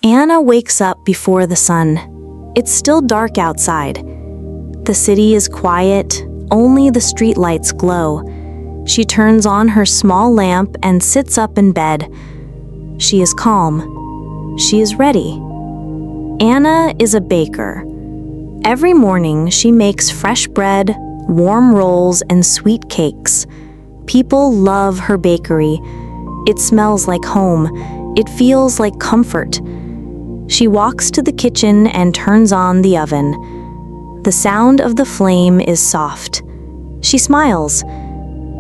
Anna wakes up before the sun. It's still dark outside. The city is quiet, only the streetlights glow. She turns on her small lamp and sits up in bed. She is calm. She is ready. Anna is a baker. Every morning she makes fresh bread, warm rolls, and sweet cakes. People love her bakery. It smells like home. It feels like comfort. She walks to the kitchen and turns on the oven. The sound of the flame is soft. She smiles.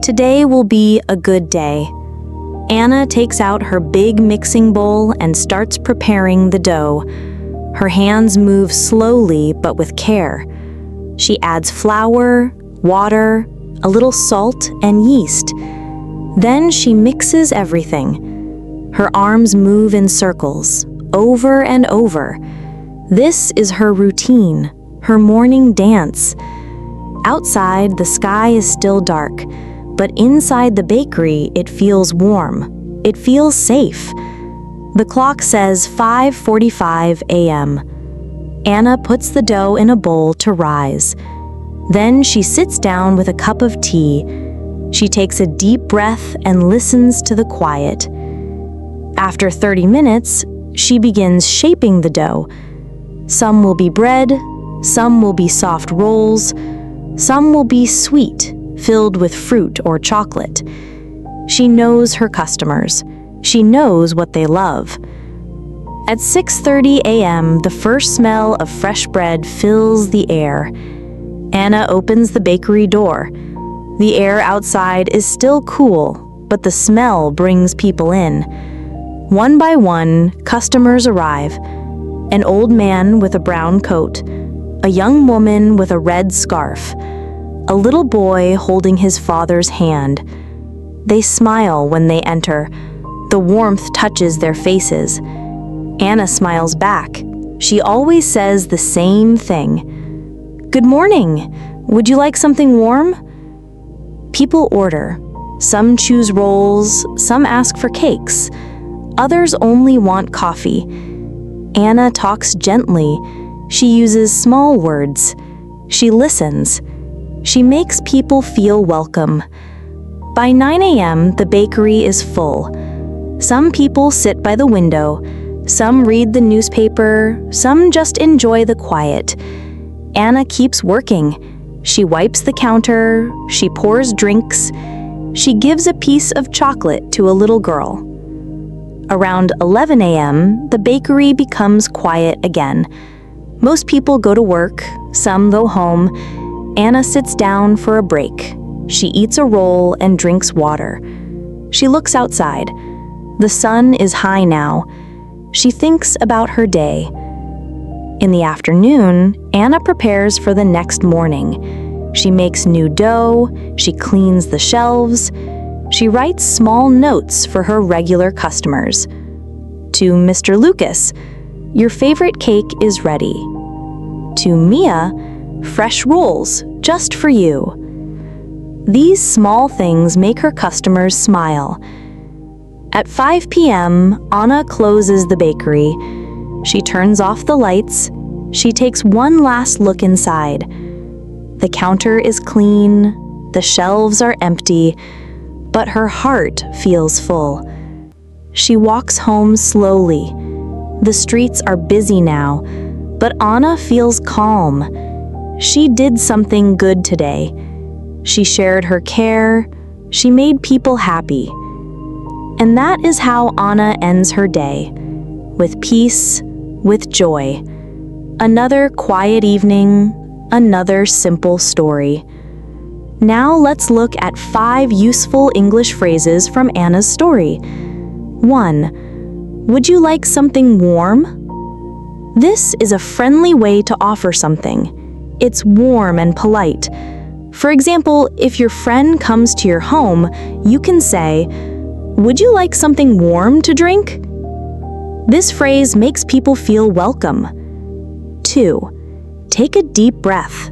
Today will be a good day. Anna takes out her big mixing bowl and starts preparing the dough. Her hands move slowly but with care. She adds flour, water, a little salt, and yeast. Then she mixes everything. Her arms move in circles, over and over. This is her routine, her morning dance. Outside, the sky is still dark, but inside the bakery, it feels warm. It feels safe. The clock says 5:45 a.m. Anna puts the dough in a bowl to rise. Then she sits down with a cup of tea. She takes a deep breath and listens to the quiet. After 30 minutes, she begins shaping the dough. Some will be bread, some will be soft rolls, some will be sweet, filled with fruit or chocolate. She knows her customers. She knows what they love. At 6:30 a.m., the first smell of fresh bread fills the air. Anna opens the bakery door. The air outside is still cool, but the smell brings people in. One by one, customers arrive. An old man with a brown coat, a young woman with a red scarf, a little boy holding his father's hand. They smile when they enter. The warmth touches their faces. Anna smiles back. She always says the same thing. "Good morning. Would you like something warm?" People order. Some choose rolls, some ask for cakes. Others only want coffee. Anna talks gently. She uses small words. She listens. She makes people feel welcome. By 9 a.m., the bakery is full. Some people sit by the window. Some read the newspaper. Some just enjoy the quiet. Anna keeps working. She wipes the counter. She pours drinks. She gives a piece of chocolate to a little girl. Around 11 a.m., the bakery becomes quiet again. Most people go to work. Some go home. Anna sits down for a break. She eats a roll and drinks water. She looks outside. The sun is high now. She thinks about her day. In the afternoon, Anna prepares for the next morning. She makes new dough. She cleans the shelves. She writes small notes for her regular customers. To Mr. Lucas, "Your favorite cake is ready." To Mia, "Fresh rolls, just for you." These small things make her customers smile. At 5 p.m., Anna closes the bakery. She turns off the lights. She takes one last look inside. The counter is clean. The shelves are empty. But her heart feels full. She walks home slowly. The streets are busy now, but Anna feels calm. She did something good today. She shared her care. She made people happy. And that is how Anna ends her day, with peace, with joy. Another quiet evening, another simple story. Now let's look at 5 useful English phrases from Anna's story. 1. Would you like something warm? This is a friendly way to offer something. It's warm and polite. For example, if your friend comes to your home, you can say, "Would you like something warm to drink?" This phrase makes people feel welcome. 2. Take a deep breath.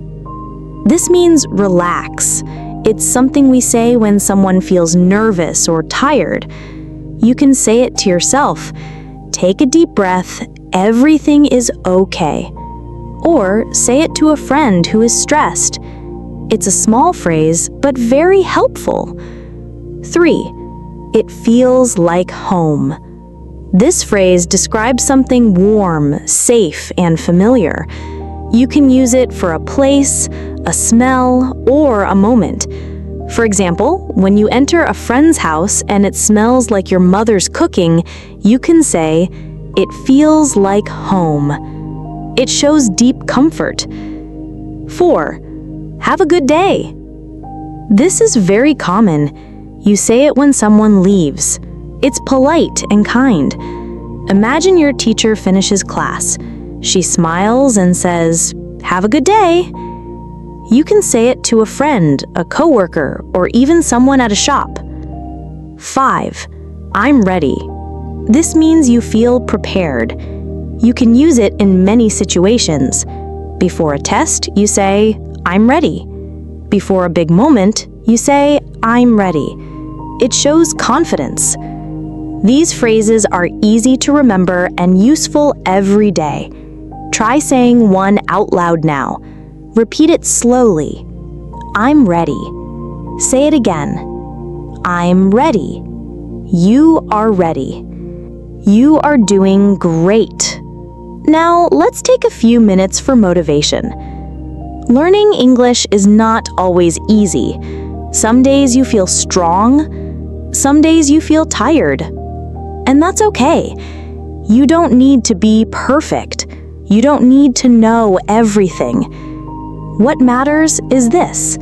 This means relax. It's something we say when someone feels nervous or tired. You can say it to yourself. Take a deep breath everything is okay. Or say it to a friend who is stressed. It's a small phrase, but very helpful. 3. It feels like home. This phrase describes something warm, safe, and familiar. You can use it for a place, a smell, or a moment. For example, when you enter a friend's house and it smells like your mother's cooking, you can say, "It feels like home." It shows deep comfort. 4. Have a good day. This is very common. You say it when someone leaves. It's polite and kind. Imagine your teacher finishes class. She smiles and says, "Have a good day." You can say it to a friend, a coworker, or even someone at a shop. 5. I'm ready. This means you feel prepared. You can use it in many situations. Before a test, you say, "I'm ready." Before a big moment, you say, "I'm ready." It shows confidence. These phrases are easy to remember and useful every day. Try saying one out loud now. Repeat it slowly. I'm ready. Say it again. I'm ready. You are ready. You are doing great. Now, let's take a few minutes for motivation. Learning English is not always easy. Some days you feel strong, some days you feel tired. And that's okay. You don't need to be perfect. You don't need to know everything. What matters is this: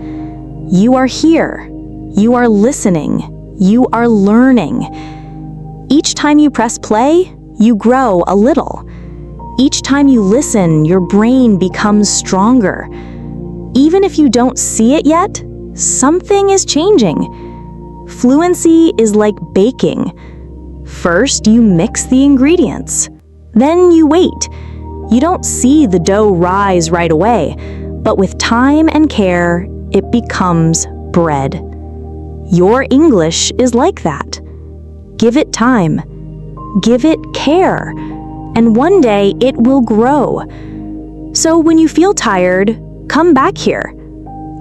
you are here. You are listening. You are learning. Each time you press play, you grow a little. Each time you listen, your brain becomes stronger. Even if you don't see it yet, something is changing. Fluency is like baking. First, you mix the ingredients. Then you wait. You don't see the dough rise right away, but with time and care, it becomes bread. Your English is like that. Give it time. Give it care. And one day it will grow. So when you feel tired, come back here.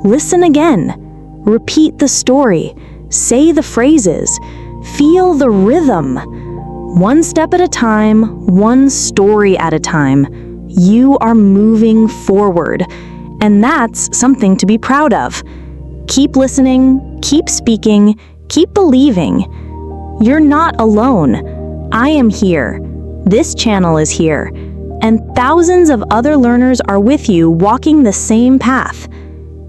Listen again. Repeat the story. Say the phrases. Feel the rhythm. One step at a time, one story at a time. You are moving forward. And that's something to be proud of. Keep listening, keep speaking, keep believing. You're not alone. I am here. This channel is here. And thousands of other learners are with you walking the same path.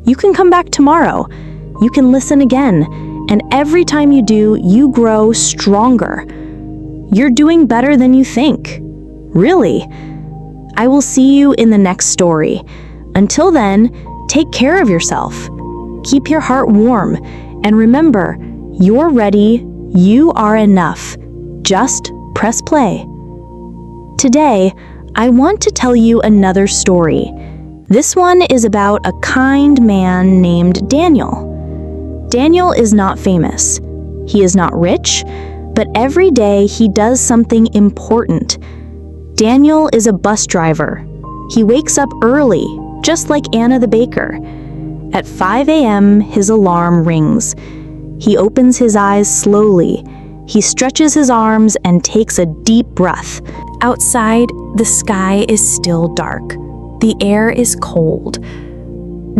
You can come back tomorrow. You can listen again. And every time you do, you grow stronger. You're doing better than you think. Really. I will see you in the next story. Until then, take care of yourself. Keep your heart warm. And remember, you're ready. You are enough. Just press play. Today, I want to tell you another story. This one is about a kind man named Daniel. Daniel is not famous. He is not rich, but every day he does something important. Daniel is a bus driver. He wakes up early, just like Anna the baker. At 5 a.m., his alarm rings. He opens his eyes slowly. He stretches his arms and takes a deep breath. Outside, the sky is still dark. The air is cold.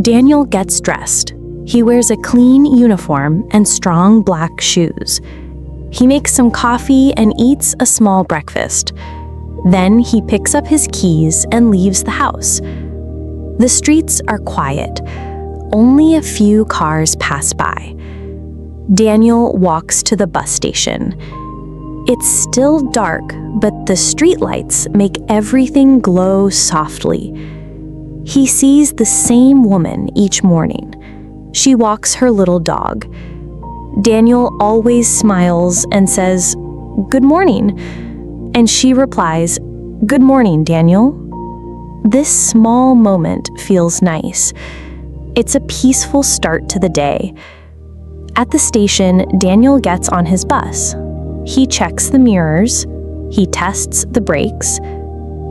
Daniel gets dressed. He wears a clean uniform and strong black shoes. He makes some coffee and eats a small breakfast. Then he picks up his keys and leaves the house. The streets are quiet. Only a few cars pass by. Daniel walks to the bus station. It's still dark, but the streetlights make everything glow softly. He sees the same woman each morning. She walks her little dog. Daniel always smiles and says, "Good morning." And she replies, "Good morning, Daniel." This small moment feels nice. It's a peaceful start to the day. At the station, Daniel gets on his bus. He checks the mirrors. He tests the brakes.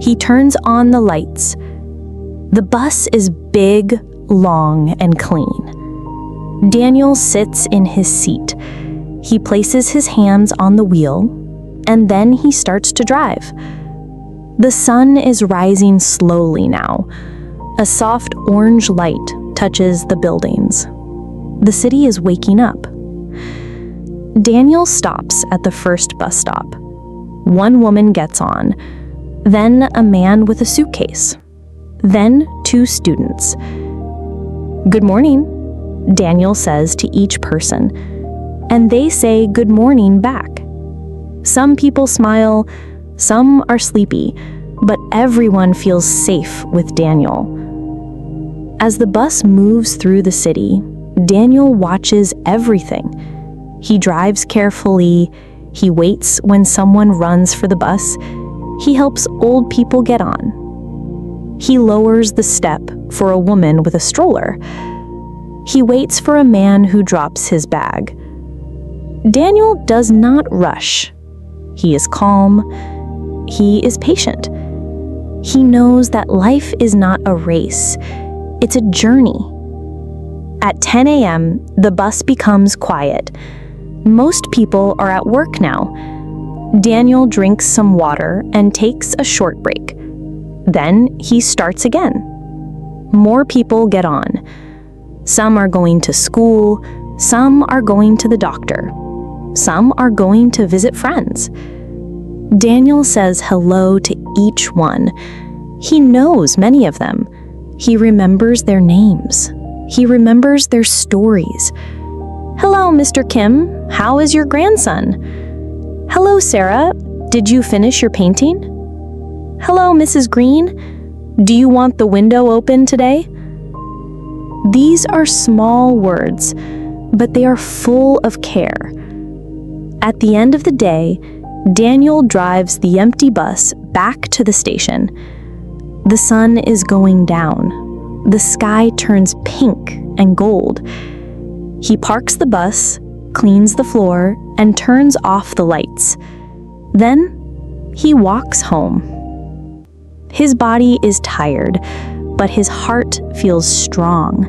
He turns on the lights. The bus is big, long, and clean. Daniel sits in his seat. He places his hands on the wheel, and then he starts to drive. The sun is rising slowly now. A soft orange light touches the buildings. The city is waking up. Daniel stops at the first bus stop. One woman gets on, then a man with a suitcase, then two students. "Good morning," Daniel says to each person, and they say good morning back. Some people smile, some are sleepy, but everyone feels safe with Daniel. As the bus moves through the city, Daniel watches everything. He drives carefully, he waits when someone runs for the bus, he helps old people get on. He lowers the step for a woman with a stroller. He waits for a man who drops his bag. Daniel does not rush. He is calm. He is patient. He knows that life is not a race. It's a journey. At 10 a.m., the bus becomes quiet. Most people are at work now. Daniel drinks some water and takes a short break. Then he starts again. More people get on. Some are going to school, some are going to the doctor, some are going to visit friends. Daniel says hello to each one. He knows many of them. He remembers their names. He remembers their stories. "Hello, Mr. Kim. How is your grandson?" "Hello, Sarah. Did you finish your painting?" "Hello, Mrs. Green. Do you want the window open today?" These are small words, but they are full of care. At the end of the day, Daniel drives the empty bus back to the station. The sun is going down. The sky turns pink and gold. He parks the bus, cleans the floor, and turns off the lights. Then, he walks home. His body is tired, but his heart feels strong.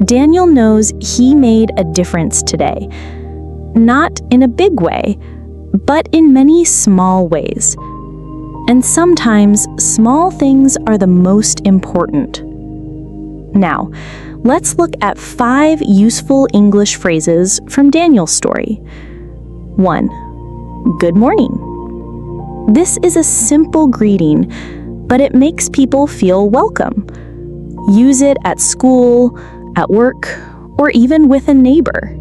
Daniel knows he made a difference today. Not in a big way, but in many small ways. And sometimes small things are the most important. Now, let's look at 5 useful English phrases from Daniel's story. 1. Good morning. This is a simple greeting, but it makes people feel welcome. Use it at school, at work, or even with a neighbor.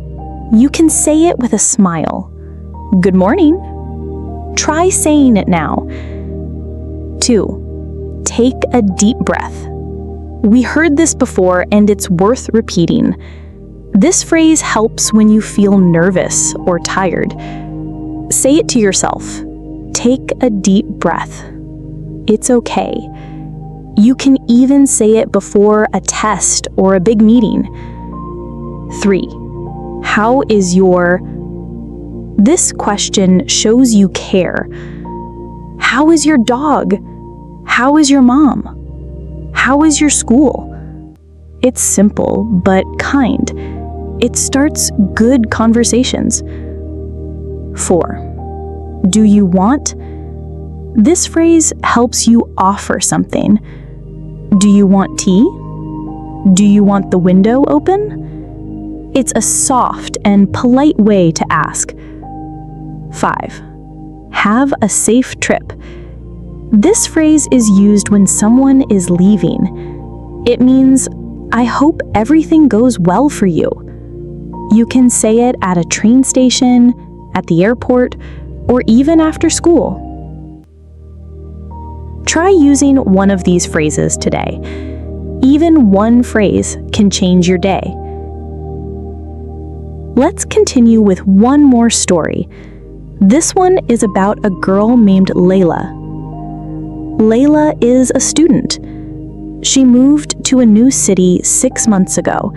You can say it with a smile. Good morning. Try saying it now. 2. Take a deep breath. We heard this before, and it's worth repeating. This phrase helps when you feel nervous or tired. Say it to yourself. Take a deep breath. It's okay. You can even say it before a test or a big meeting. 3. How is your? This question shows you care. How is your dog? How is your mom? How is your school? It's simple, but kind. It starts good conversations. 4. Do you want? This phrase helps you offer something. Do you want tea? Do you want the window open? It's a soft and polite way to ask. 5. Have a safe trip. This phrase is used when someone is leaving. It means, I hope everything goes well for you. You can say it at a train station, at the airport, or even after school. Try using one of these phrases today. Even one phrase can change your day. Let's continue with one more story. This one is about a girl named Layla. Layla is a student. She moved to a new city 6 months ago.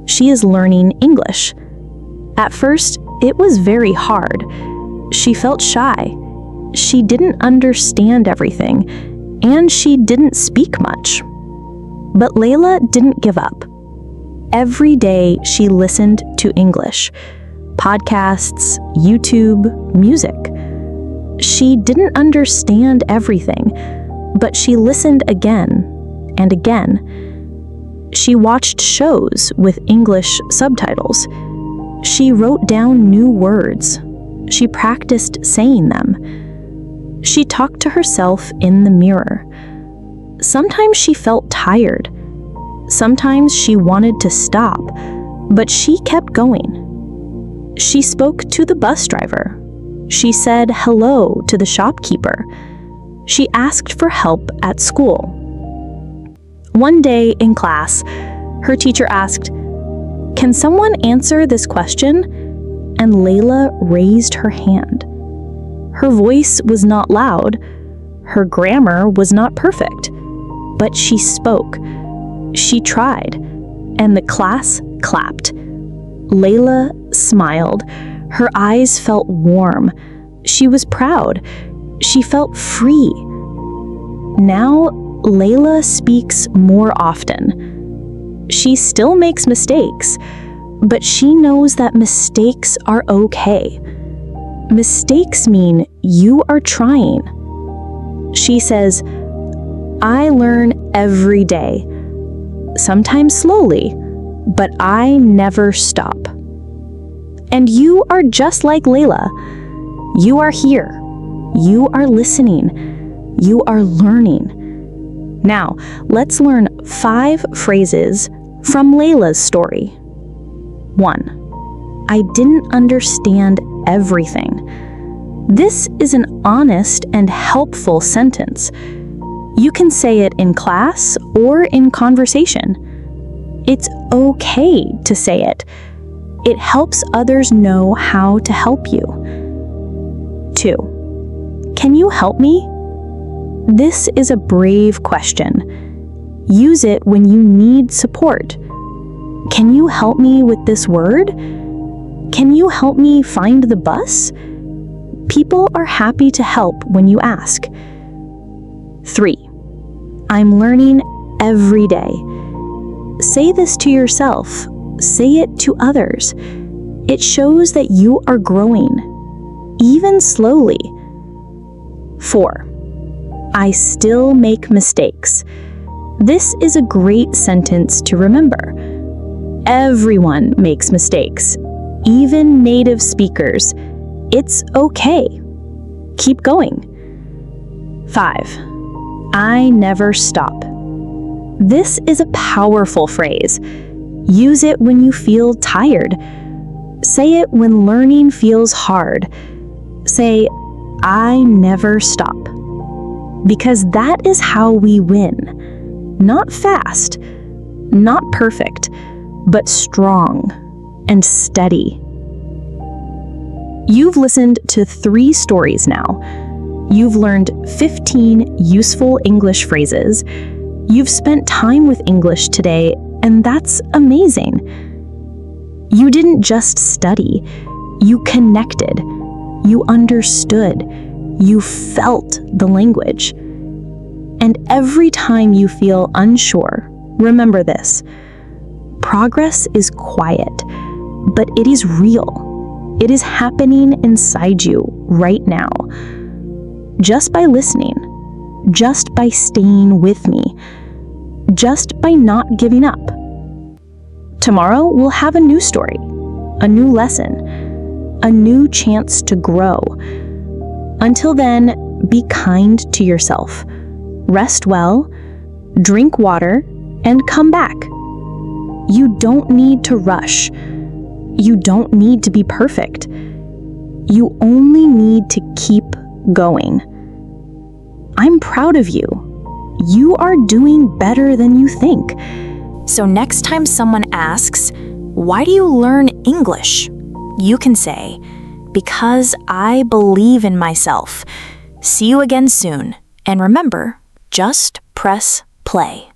She is learning English. At first, it was very hard. She felt shy. she didn't understand everything, and she didn't speak much. But Layla didn't give up. Every day she listened to English, podcasts, YouTube, music. She didn't understand everything, but she listened again and again. She watched shows with English subtitles. She wrote down new words. She practiced saying them. She talked to herself in the mirror. Sometimes she felt tired. Sometimes she wanted to stop, but she kept going. She spoke to the bus driver. She said hello to the shopkeeper. She asked for help at school. One day in class, her teacher asked, "Can someone answer this question?" And Layla raised her hand. Her voice was not loud. Her grammar was not perfect. But she spoke. She tried. And the class clapped. Layla smiled. Her eyes felt warm. She was proud. She felt free. Now, Layla speaks more often. She still makes mistakes, but she knows that mistakes are okay. Mistakes mean you are trying. She says, "I learn every day, sometimes slowly, but I never stop." And you are just like Layla. You are here. You are listening. You are learning. Now, let's learn 5 phrases from Layla's story. 1. I didn't understand everything. This is an honest and helpful sentence. You can say it in class or in conversation. It's okay to say it. It helps others know how to help you. 2. Can you help me? This is a brave question. Use it when you need support. Can you help me with this word? Can you help me find the bus? People are happy to help when you ask. 3. I'm learning every day. Say this to yourself. Say it to others. It shows that you are growing, even slowly. 4. I still make mistakes. This is a great sentence to remember. Everyone makes mistakes, even native speakers. It's okay. Keep going. 5. I never stop. This is a powerful phrase. Use it when you feel tired. Say it when learning feels hard. Say, I never stop. Because that is how we win. Not fast, not perfect, but strong and steady. You've listened to 3 stories now. You've learned 15 useful English phrases. You've spent time with English today, and that's amazing. You didn't just study. You connected. You understood. You felt the language. And every time you feel unsure, remember this. Progress is quiet, but it is real. It is happening inside you right now. Just by listening, just by staying with me, just by not giving up. Tomorrow we'll have a new story, a new lesson, a new chance to grow. Until then, be kind to yourself. Rest well, drink water, and come back. You don't need to rush. You don't need to be perfect. You only need to keep going. I'm proud of you. You are doing better than you think. So next time someone asks, "Why do you learn English?" you can say, "Because I believe in myself." See you again soon. And remember, just press play.